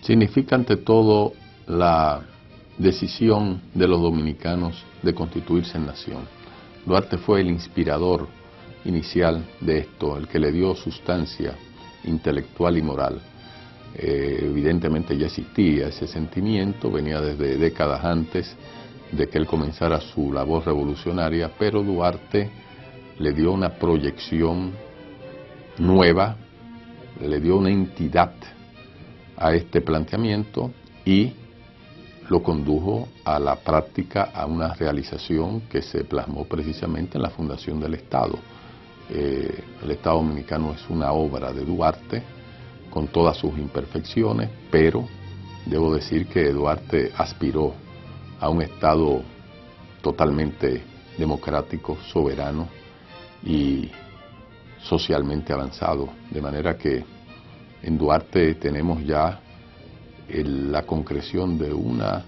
Significa ante todo la decisión de los dominicanos de constituirse en nación. Duarte fue el inspirador inicial de esto, el que le dio sustancia intelectual y moral. Evidentemente ya existía ese sentimiento, venía desde décadas antes de que él comenzara su labor revolucionaria, pero Duarte le dio una proyección nueva, le dio una entidad a este planteamiento y lo condujo a la práctica, a una realización que se plasmó precisamente en la fundación del Estado. El Estado Dominicano es una obra de Duarte, con todas sus imperfecciones, pero debo decir que Duarte aspiró a un Estado totalmente democrático, soberano y socialmente avanzado, de manera que en Duarte tenemos ya la concreción de una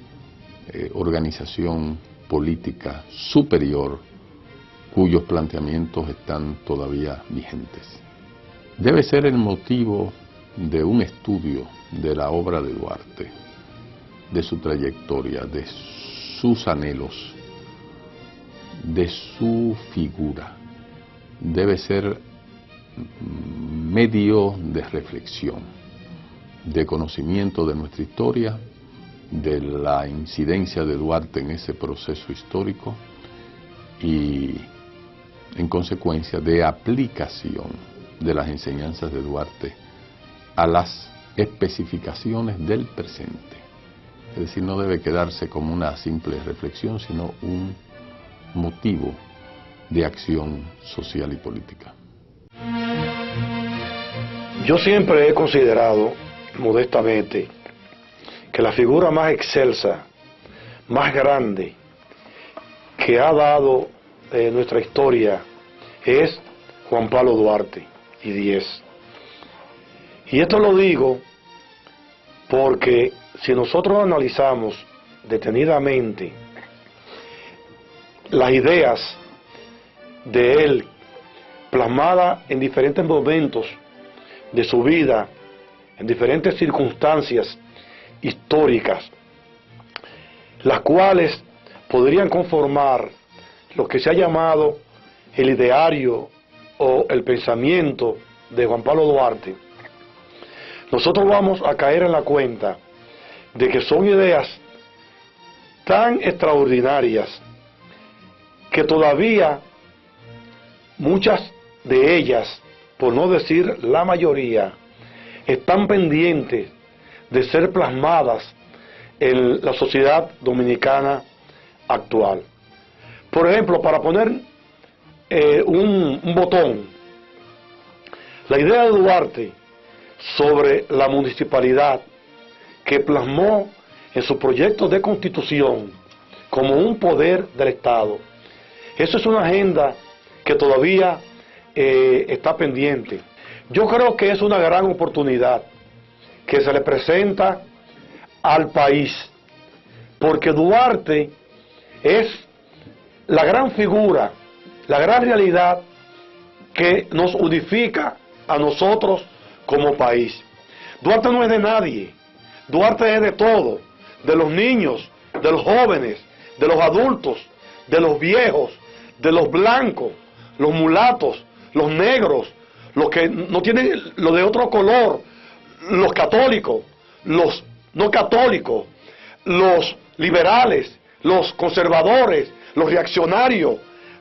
organización política superior cuyos planteamientos están todavía vigentes. Debe ser el motivo de un estudio de la obra de Duarte, de su trayectoria, de sus anhelos, de su figura. Debe ser medio de reflexión, de conocimiento de nuestra historia, de la incidencia de Duarte en ese proceso histórico y, en consecuencia, de aplicación de las enseñanzas de Duarte a las especificaciones del presente. Es decir, no debe quedarse como una simple reflexión, sino un motivo de acción social y política. Yo siempre he considerado, modestamente, que la figura más excelsa, más grande, que ha dado nuestra historia es Juan Pablo Duarte y Díez. Y esto lo digo porque si nosotros analizamos detenidamente las ideas de él plasmadas en diferentes momentos de su vida, en diferentes circunstancias históricas, las cuales podrían conformar lo que se ha llamado el ideario o el pensamiento de Juan Pablo Duarte, nosotros vamos a caer en la cuenta de que son ideas tan extraordinarias que todavía muchas de ellas, por no decir la mayoría, están pendientes de ser plasmadas en la sociedad dominicana actual. Por ejemplo, para poner un botón, la idea de Duarte sobre la municipalidad que plasmó en su proyecto de constitución como un poder del Estado, eso es una agenda que todavía está pendiente. Yo creo que es una gran oportunidad que se le presenta al país, porque Duarte es la gran figura, la gran realidad que nos unifica a nosotros como país. Duarte no es de nadie, Duarte es de todo, de los niños, de los jóvenes, de los adultos, de los viejos, de los blancos, los mulatos, los negros, los que no tienen lo de otro color, los católicos, los no católicos, los liberales, los conservadores, los reaccionarios.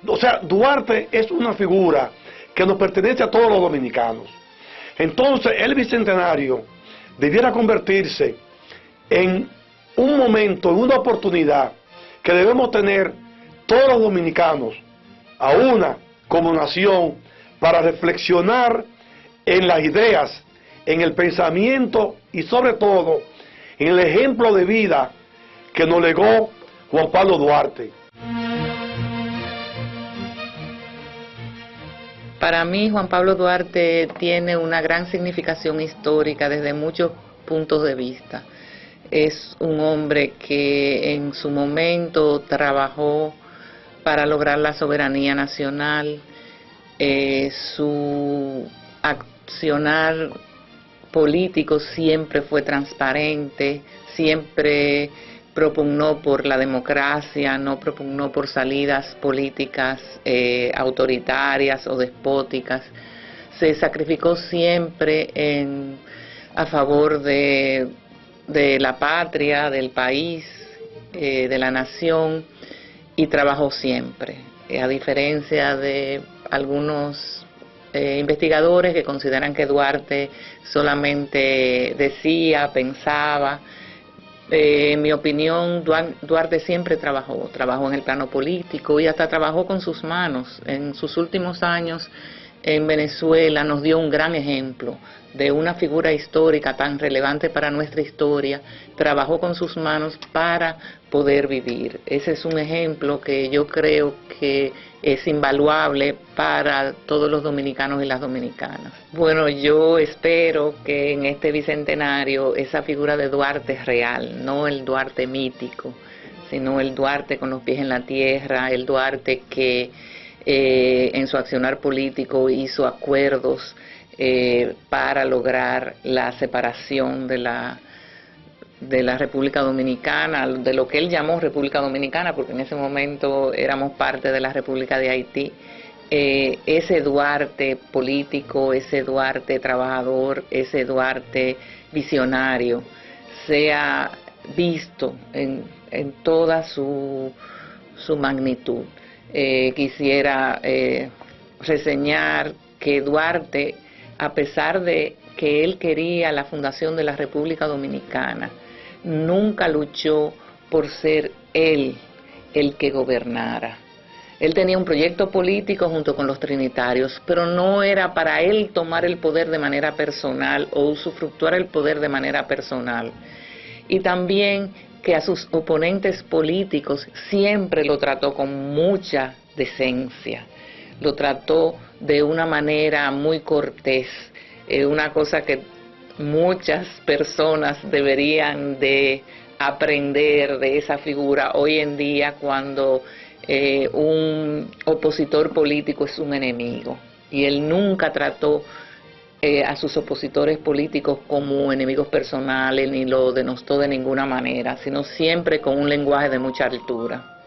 O sea, Duarte es una figura que nos pertenece a todos los dominicanos. Entonces, el bicentenario debiera convertirse en un momento, en una oportunidad que debemos tener todos los dominicanos, a una como nación, para reflexionar en las ideas, en el pensamiento y sobre todo en el ejemplo de vida que nos legó Juan Pablo Duarte. Para mí, Juan Pablo Duarte tiene una gran significación histórica desde muchos puntos de vista. Es un hombre que en su momento trabajó para lograr la soberanía nacional. Su accionar político siempre fue transparente, siempre propugnó por la democracia, no propugnó por salidas políticas autoritarias o despóticas. Se sacrificó siempre a favor de la patria, del país, de la nación, y trabajó siempre. A diferencia de algunos investigadores que consideran que Duarte solamente decía, pensaba, en mi opinión, Duarte siempre trabajó en el plano político y hasta trabajó con sus manos. En sus últimos años en Venezuela nos dio un gran ejemplo de una figura histórica tan relevante para nuestra historia. Trabajó con sus manos para poder vivir. Ese es un ejemplo que yo creo que es invaluable para todos los dominicanos y las dominicanas. Bueno, yo espero que en este bicentenario esa figura de Duarte es real, no el Duarte mítico, sino el Duarte con los pies en la tierra, el Duarte que en su accionar político hizo acuerdos para lograr la separación de la República Dominicana, de lo que él llamó República Dominicana, porque en ese momento éramos parte de la República de Haití. Ese Duarte político, ese Duarte trabajador, ese Duarte visionario, sea visto en toda su magnitud. Quisiera reseñar que Duarte, a pesar de que él quería la fundación de la República Dominicana, nunca luchó por ser él el que gobernara. Él tenía un proyecto político junto con los trinitarios, pero no era para él tomar el poder de manera personal o usufructuar el poder de manera personal. Y también que a sus oponentes políticos siempre lo trató con mucha decencia, lo trató de una manera muy cortés, una cosa que muchas personas deberían de aprender de esa figura hoy en día cuando un opositor político es un enemigo, y él nunca trató a sus opositores políticos como enemigos personales, ni lo denostó de ninguna manera, sino siempre con un lenguaje de mucha altura.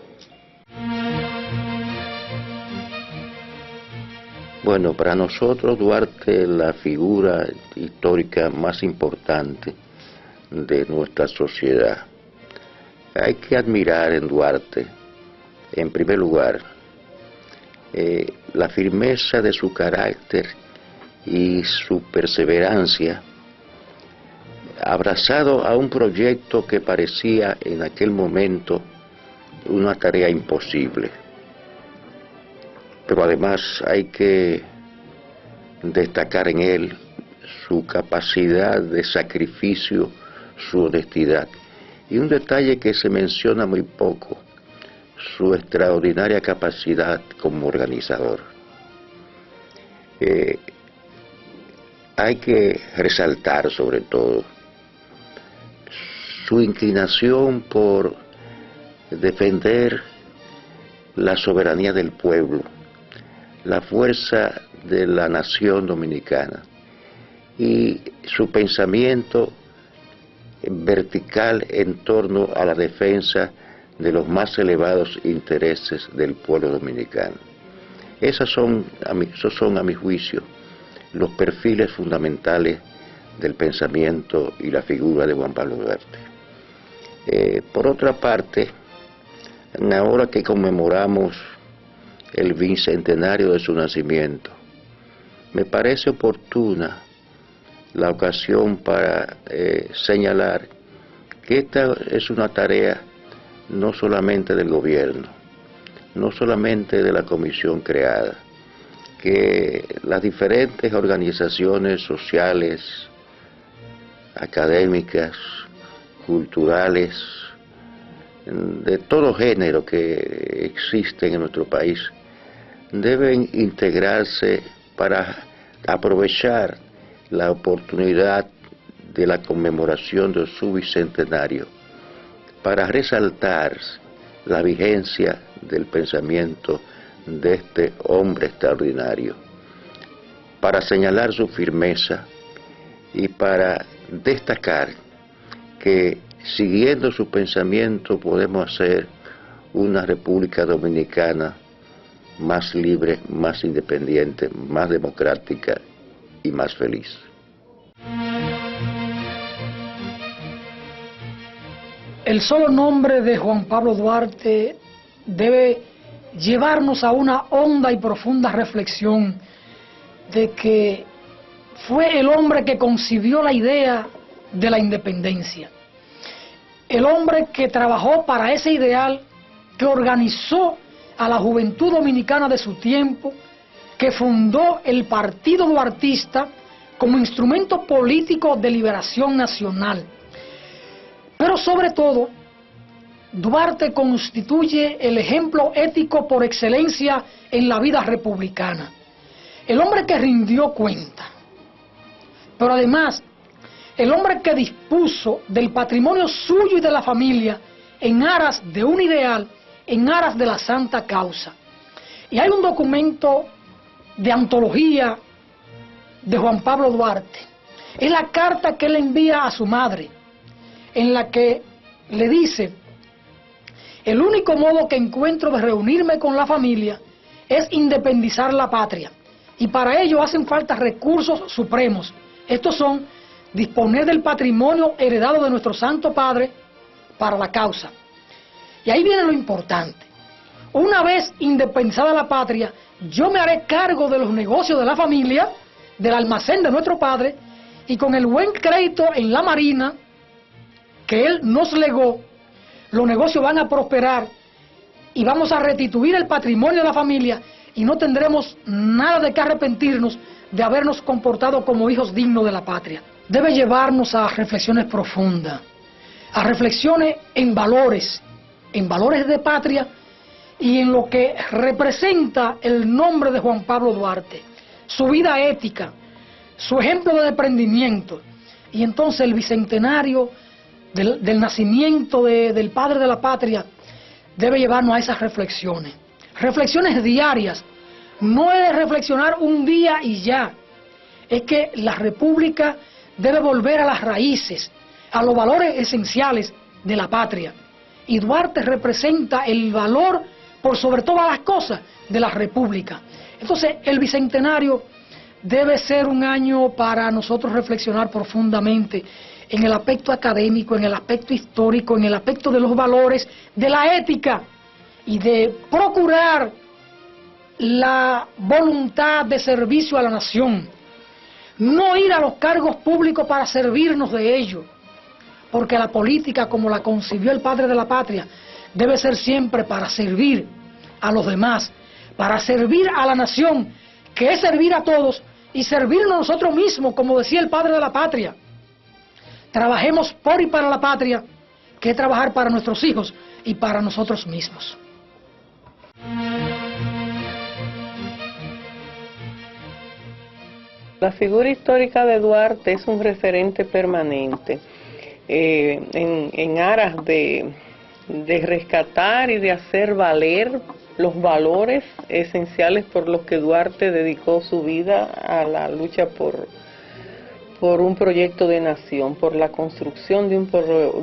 Bueno, para nosotros Duarte es la figura histórica más importante de nuestra sociedad. Hay que admirar en Duarte, en primer lugar, la firmeza de su carácter y su perseverancia, abrazado a un proyecto que parecía en aquel momento una tarea imposible. Pero además hay que destacar en él su capacidad de sacrificio, su honestidad. Y un detalle que se menciona muy poco, su extraordinaria capacidad como organizador. Hay que resaltar sobre todo su inclinación por defender la soberanía del pueblo, la fuerza de la nación dominicana y su pensamiento vertical en torno a la defensa de los más elevados intereses del pueblo dominicano. Esos son a mi juicio los perfiles fundamentales del pensamiento y la figura de Juan Pablo Duarte. Por otra parte, ahora que conmemoramos el bicentenario de su nacimiento, me parece oportuna la ocasión para señalar que esta es una tarea no solamente del gobierno, no solamente de la comisión creada, que las diferentes organizaciones sociales, académicas, culturales, de todo género que existen en nuestro país, deben integrarse para aprovechar la oportunidad de la conmemoración de su bicentenario, para resaltar la vigencia del pensamiento de este hombre extraordinario, para señalar su firmeza y para destacar que siguiendo su pensamiento podemos hacer una República Dominicana más libre, más independiente, más democrática y más feliz. El solo nombre de Juan Pablo Duarte debe llevarnos a una honda y profunda reflexión de que fue el hombre que concibió la idea de la independencia. El hombre que trabajó para ese ideal, que organizó a la juventud dominicana de su tiempo, que fundó el Partido Duartista como instrumento político de liberación nacional. Pero sobre todo, Duarte constituye el ejemplo ético por excelencia en la vida republicana. El hombre que rindió cuenta, pero además, el hombre que dispuso del patrimonio suyo y de la familia en aras de un ideal, en aras de la santa causa. Y hay un documento de antología de Juan Pablo Duarte. Es la carta que él envía a su madre, en la que le dice: el único modo que encuentro de reunirme con la familia es independizar la patria, y para ello hacen falta recursos supremos. Estos son disponer del patrimonio heredado de nuestro Santo Padre para la causa. Y ahí viene lo importante. Una vez independizada la patria, yo me haré cargo de los negocios de la familia, del almacén de nuestro padre, y con el buen crédito en la Marina que él nos legó, los negocios van a prosperar y vamos a restituir el patrimonio de la familia y no tendremos nada de qué arrepentirnos de habernos comportado como hijos dignos de la patria. Debe llevarnos a reflexiones profundas, a reflexiones en valores de patria y en lo que representa el nombre de Juan Pablo Duarte, su vida ética, su ejemplo de desprendimiento. Y entonces el bicentenario del nacimiento del padre de la patria debe llevarnos a esas reflexiones. Reflexiones diarias. No es de reflexionar un día y ya. Es que la República debe volver a las raíces, a los valores esenciales de la patria. Y Duarte representa el valor, por sobre todas las cosas, de la República. Entonces, el bicentenario debe ser un año para nosotros reflexionar profundamente en el aspecto académico, en el aspecto histórico, en el aspecto de los valores, de la ética y de procurar la voluntad de servicio a la nación. No ir a los cargos públicos para servirnos de ellos, porque la política, como la concibió el padre de la patria, debe ser siempre para servir a los demás, para servir a la nación, que es servir a todos y servirnos a nosotros mismos, como decía el padre de la patria. Trabajemos por y para la patria, que es trabajar para nuestros hijos y para nosotros mismos. La figura histórica de Duarte es un referente permanente en aras de rescatar y de hacer valer los valores esenciales por los que Duarte dedicó su vida a la lucha por un proyecto de nación, por la construcción de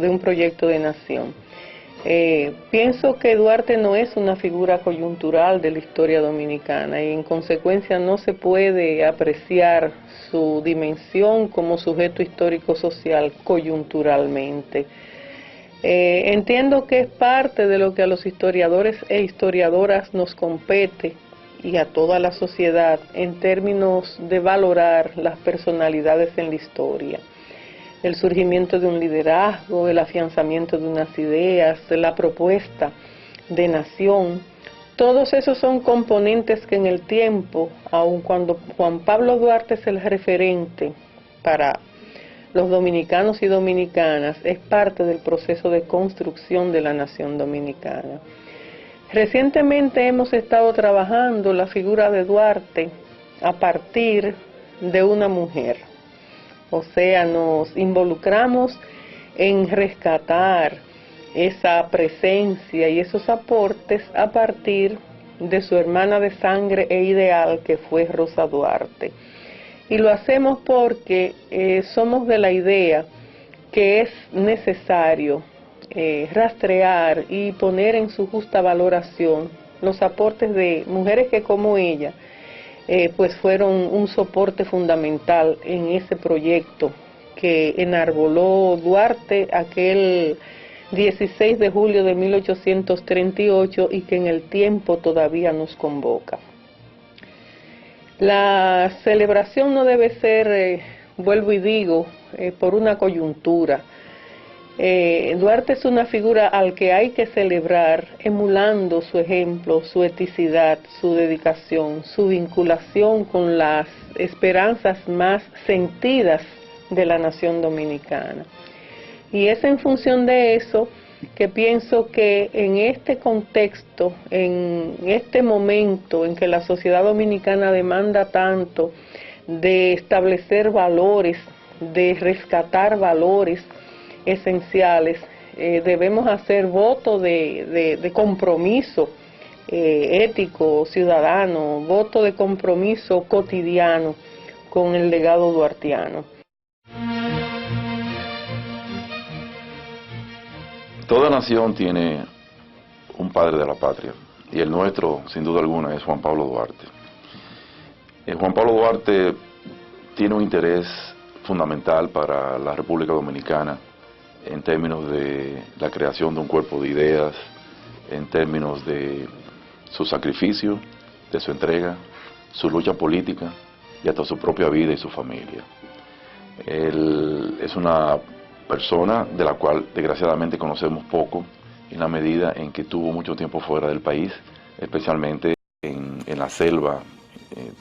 un proyecto de nación. Pienso que Duarte no es una figura coyuntural de la historia dominicana y en consecuencia no se puede apreciar su dimensión como sujeto histórico-social coyunturalmente. Entiendo que es parte de lo que a los historiadores e historiadoras nos compete y a toda la sociedad en términos de valorar las personalidades en la historia. El surgimiento de un liderazgo, el afianzamiento de unas ideas, la propuesta de nación, todos esos son componentes que en el tiempo, aun cuando Juan Pablo Duarte es el referente para los dominicanos y dominicanas, es parte del proceso de construcción de la nación dominicana. Recientemente hemos estado trabajando la figura de Duarte a partir de una mujer. O sea, nos involucramos en rescatar esa presencia y esos aportes a partir de su hermana de sangre e ideal, que fue Rosa Duarte. Y lo hacemos porque somos de la idea que es necesario rastrear y poner en su justa valoración los aportes de mujeres que como ella pues fueron un soporte fundamental en ese proyecto que enarboló Duarte aquel 16 de julio de 1838 y que en el tiempo todavía nos convoca. La celebración no debe ser, vuelvo y digo, por una coyuntura. Duarte es una figura al que hay que celebrar emulando su ejemplo, su eticidad, su dedicación, su vinculación con las esperanzas más sentidas de la nación dominicana. Y es en función de eso que pienso que en este contexto, en este momento en que la sociedad dominicana demanda tanto de establecer valores, de rescatar valores esenciales, debemos hacer voto de compromiso ético, ciudadano, voto de compromiso cotidiano con el legado duartiano. Toda nación tiene un padre de la patria, y el nuestro, sin duda alguna, es Juan Pablo Duarte. Juan Pablo Duarte tiene un interés fundamental para la República Dominicana en términos de la creación de un cuerpo de ideas, en términos de su sacrificio, de su entrega, su lucha política y hasta su propia vida y su familia. Él es una persona de la cual desgraciadamente conocemos poco, en la medida en que tuvo mucho tiempo fuera del país, especialmente en la selva.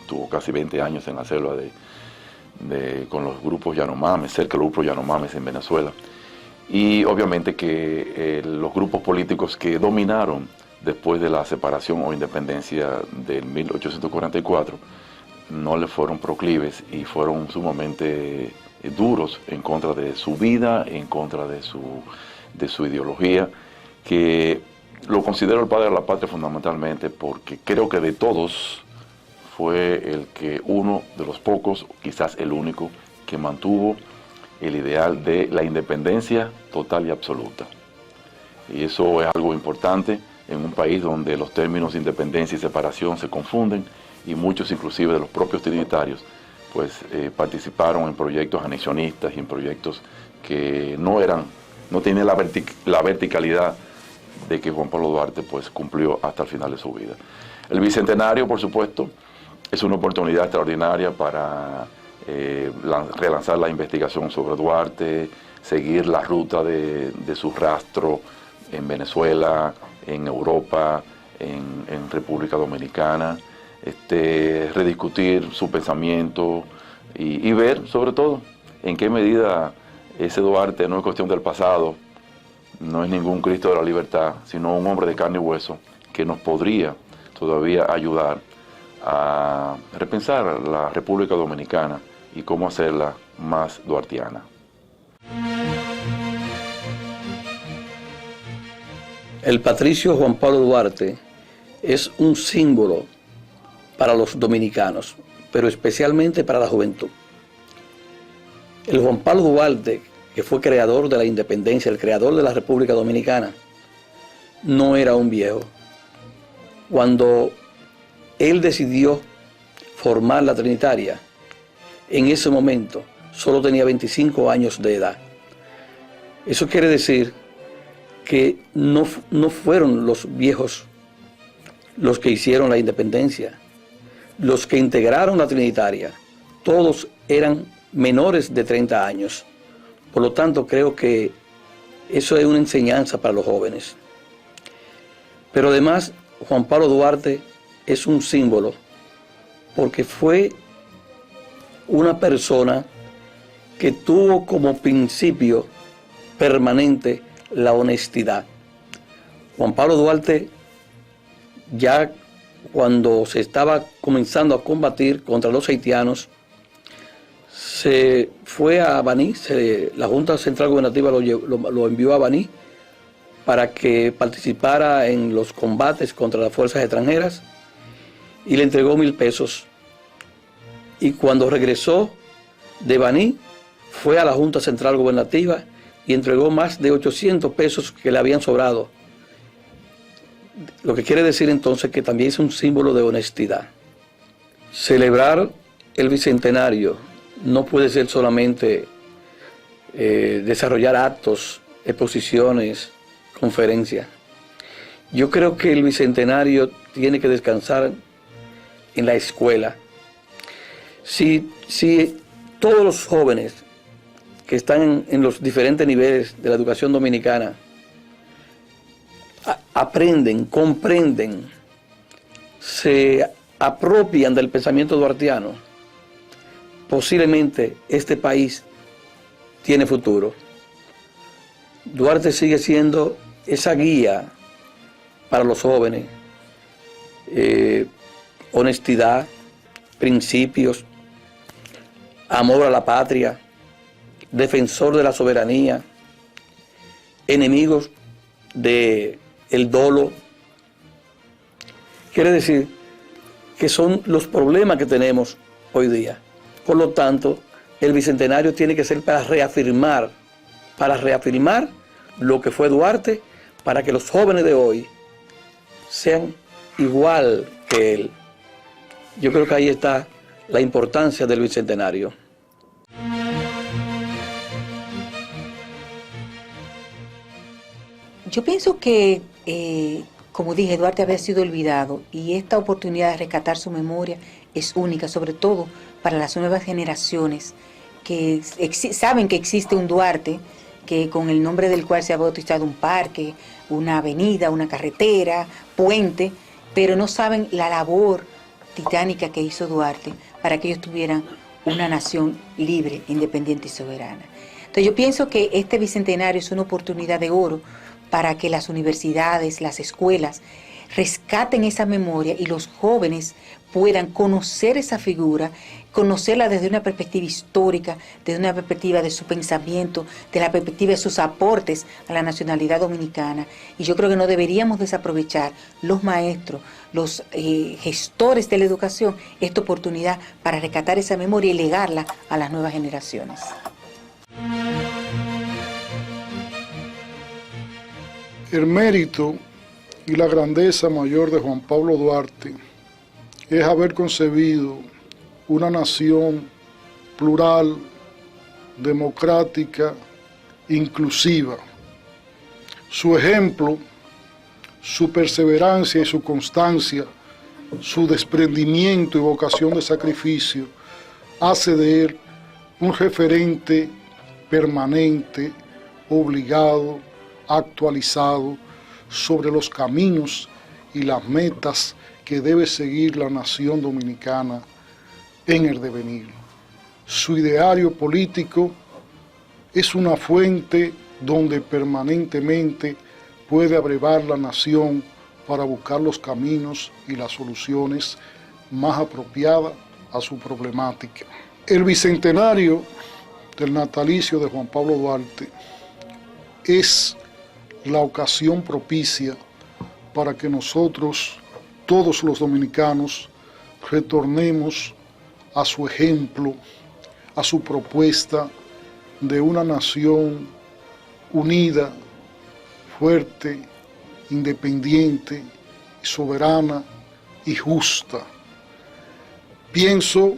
Tuvo casi 20 años en la selva con los grupos Yanomamis, cerca de los grupos Yanomamis en Venezuela. Y obviamente que los grupos políticos que dominaron después de la separación o independencia del 1844 no le fueron proclives y fueron sumamente duros en contra de su vida, en contra de su ideología, que lo considero el padre de la patria fundamentalmente porque creo que de todos fue el que uno de los pocos, quizás el único, que mantuvo el ideal de la independencia total y absoluta. Y eso es algo importante en un país donde los términos de independencia y separación se confunden y muchos inclusive de los propios trinitarios pues participaron en proyectos anexionistas y en proyectos que no tenían la verticalidad de que Juan Pablo Duarte pues cumplió hasta el final de su vida. El bicentenario, por supuesto, es una oportunidad extraordinaria para relanzar la investigación sobre Duarte, seguir la ruta de su rastro en Venezuela, en Europa, en República Dominicana, rediscutir su pensamiento y ver, sobre todo, en qué medida ese Duarte no es cuestión del pasado, no es ningún Cristo de la libertad, sino un hombre de carne y hueso que nos podría todavía ayudar a repensar la República Dominicana y cómo hacerla más duartiana. El patricio Juan Pablo Duarte es un símbolo para los dominicanos, pero especialmente para la juventud. El Juan Pablo Duarte, que fue creador de la independencia, el creador de la República Dominicana, no era un viejo. Cuando él decidió formar la Trinitaria, en ese momento solo tenía 25 años de edad. Eso quiere decir que no fueron los viejos los que hicieron la independencia. Los que integraron la Trinitaria, todos eran menores de 30 años. Por lo tanto, creo que eso es una enseñanza para los jóvenes. Pero además, Juan Pablo Duarte es un símbolo porque fue una persona que tuvo como principio permanente la honestidad. Juan Pablo Duarte, ya cuando se estaba comenzando a combatir contra los haitianos, se fue a Baní, la Junta Central Gubernativa lo envió a Baní para que participara en los combates contra las fuerzas extranjeras y le entregó 1000 pesos y cuando regresó de Baní, fue a la Junta Central Gubernativa y entregó más de 800 pesos que le habían sobrado. Lo que quiere decir entonces que también es un símbolo de honestidad. Celebrar el Bicentenario no puede ser solamente desarrollar actos, exposiciones, conferencias. Yo creo que el Bicentenario tiene que descansar en la escuela. Si todos los jóvenes que están en los diferentes niveles de la educación dominicana aprenden, comprenden, se apropian del pensamiento duartiano, posiblemente este país tiene futuro. Duarte sigue siendo esa guía para los jóvenes, honestidad, principios, amor a la patria, defensor de la soberanía, enemigos del dolo. Quiere decir que son los problemas que tenemos hoy día. Por lo tanto, el Bicentenario tiene que ser para reafirmar lo que fue Duarte, para que los jóvenes de hoy sean igual que él. Yo creo que ahí está la importancia del Bicentenario. Yo pienso que, como dije, Duarte había sido olvidado y esta oportunidad de rescatar su memoria es única, sobre todo para las nuevas generaciones que saben que existe un Duarte, que con el nombre del cual se ha bautizado un parque, una avenida, una carretera, puente, pero no saben la labor titánica que hizo Duarte para que ellos tuvieran una nación libre, independiente y soberana. Entonces yo pienso que este Bicentenario es una oportunidad de oro para que las universidades, las escuelas, rescaten esa memoria y los jóvenes puedan conocer esa figura, conocerla desde una perspectiva histórica, desde una perspectiva de su pensamiento, de la perspectiva de sus aportes a la nacionalidad dominicana. Y yo creo que no deberíamos desaprovechar los maestros, los gestores de la educación, esta oportunidad para rescatar esa memoria y legarla a las nuevas generaciones. El mérito y la grandeza mayor de Juan Pablo Duarte es haber concebido una nación plural, democrática, inclusiva. Su ejemplo, su perseverancia y su constancia, su desprendimiento y vocación de sacrificio, hace de él un referente permanente, obligado, actualizado sobre los caminos y las metas que debe seguir la nación dominicana en el devenir. Su ideario político es una fuente donde permanentemente puede abrevar la nación para buscar los caminos y las soluciones más apropiadas a su problemática. El Bicentenario del natalicio de Juan Pablo Duarte es la ocasión propicia para que nosotros, todos los dominicanos, retornemos a su ejemplo, a su propuesta de una nación unida, fuerte, independiente, soberana y justa. Pienso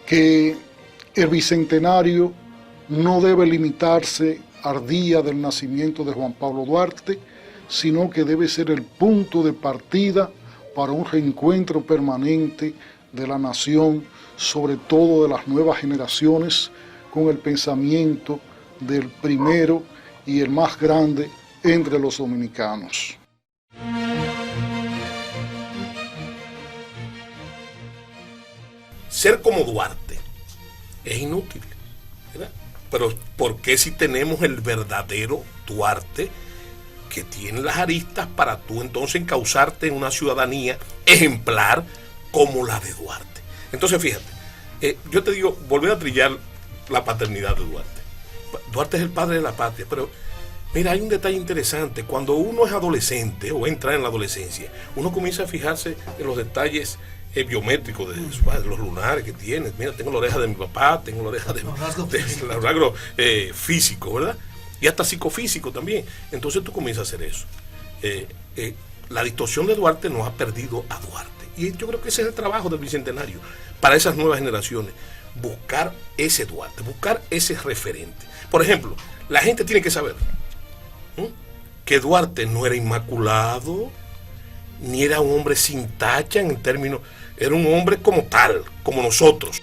que el Bicentenario no debe limitarse al día del nacimiento de Juan Pablo Duarte, sino que debe ser el punto de partida para un reencuentro permanente de la nación, sobre todo de las nuevas generaciones, con el pensamiento del primero y el más grande entre los dominicanos. Ser como Duarte es inútil, ¿verdad? Pero ¿por qué si tenemos el verdadero Duarte que tiene las aristas para tú entonces encauzarte en una ciudadanía ejemplar como la de Duarte? Entonces fíjate, yo te digo, volver a trillar la paternidad de Duarte. Duarte es el padre de la patria, pero mira, hay un detalle interesante. Cuando uno es adolescente o entra en la adolescencia, uno comienza a fijarse en los detalles biométrico de los lunares que tienes. Mira, tengo la oreja de mi papá, tengo la oreja de los rasgos físicos, ¿verdad? Y hasta psicofísico también. Entonces tú comienzas a hacer eso. La distorsión de Duarte nos ha perdido a Duarte. Y yo creo que ese es el trabajo del Bicentenario para esas nuevas generaciones. Buscar ese Duarte, buscar ese referente. Por ejemplo, la gente tiene que saber que Duarte no era inmaculado, ni era un hombre sin tacha en términos, era un hombre como tal, como nosotros.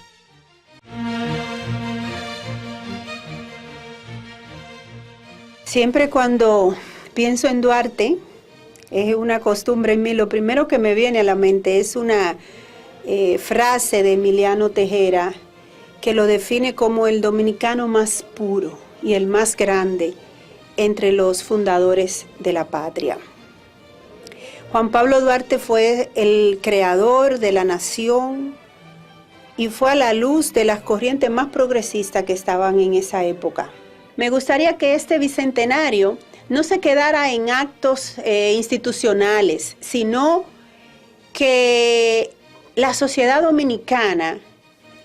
Siempre cuando pienso en Duarte, es una costumbre en mí, lo primero que me viene a la mente es una frase de Emiliano Tejera que lo define como el dominicano más puro y el más grande entre los fundadores de la patria. Juan Pablo Duarte fue el creador de la nación y fue a la luz de las corrientes más progresistas que estaban en esa época. Me gustaría que este bicentenario no se quedara en actos institucionales, sino que la sociedad dominicana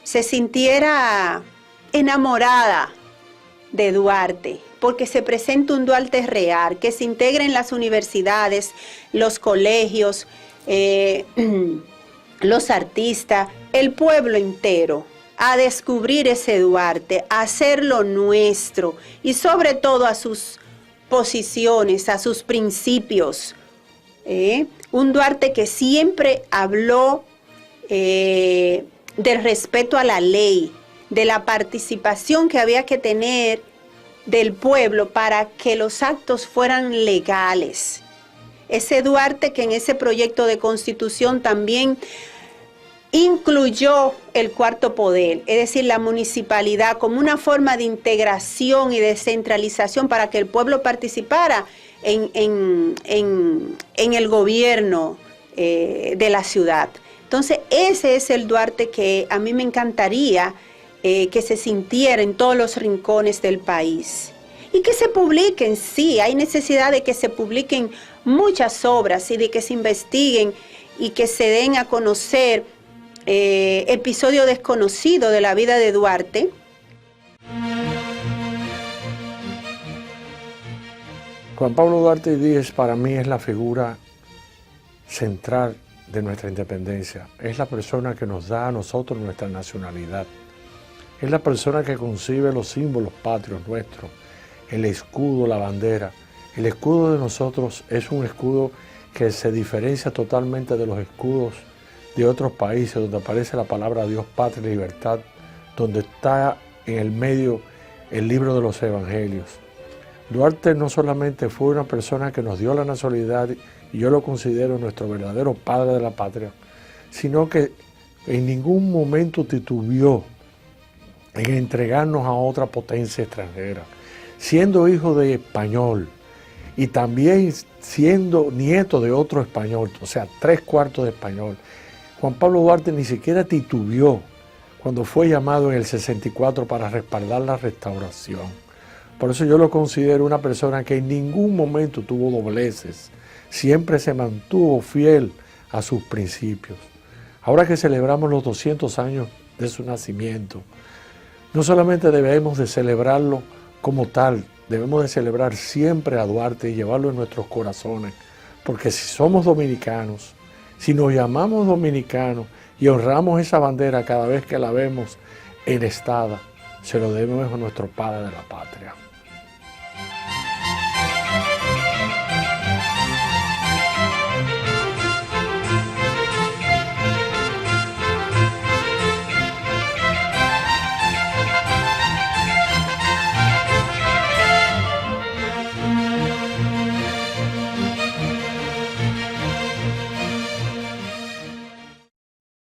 se sintiera enamorada de Duarte, porque se presenta un Duarte real, que se integre en las universidades, los colegios, los artistas, el pueblo entero, a descubrir ese Duarte, a hacerlo nuestro y sobre todo a sus posiciones, a sus principios. Un Duarte que siempre habló del respeto a la ley, de la participación que había que tener del pueblo para que los actos fueran legales. Ese Duarte que en ese proyecto de constitución también incluyó el cuarto poder, es decir, la municipalidad como una forma de integración y descentralización para que el pueblo participara en el gobierno de la ciudad. Entonces, ese es el Duarte que a mí me encantaría que se sintiera en todos los rincones del país. Y que se publiquen, sí, hay necesidad de que se publiquen muchas obras y de que se investiguen y que se den a conocer episodios desconocidos de la vida de Duarte. Juan Pablo Duarte Díez para mí es la figura central de nuestra independencia. Es la persona que nos da a nosotros nuestra nacionalidad. Es la persona que concibe los símbolos patrios nuestros, el escudo, la bandera. El escudo de nosotros es un escudo que se diferencia totalmente de los escudos de otros países, donde aparece la palabra Dios, patria y libertad, donde está en el medio el libro de los evangelios. Duarte no solamente fue una persona que nos dio la nacionalidad, y yo lo considero nuestro verdadero padre de la patria, sino que en ningún momento titubeó en entregarnos a otra potencia extranjera, siendo hijo de español y también siendo nieto de otro español, o sea, 3/4 de español. Juan Pablo Duarte ni siquiera titubeó cuando fue llamado en el 64 para respaldar la restauración. Por eso yo lo considero una persona que en ningún momento tuvo dobleces, siempre se mantuvo fiel a sus principios. Ahora que celebramos los 200 años de su nacimiento, no solamente debemos de celebrarlo como tal, debemos de celebrar siempre a Duarte y llevarlo en nuestros corazones, porque si somos dominicanos, si nos llamamos dominicanos y honramos esa bandera cada vez que la vemos enhestada, se lo debemos a nuestro padre de la patria.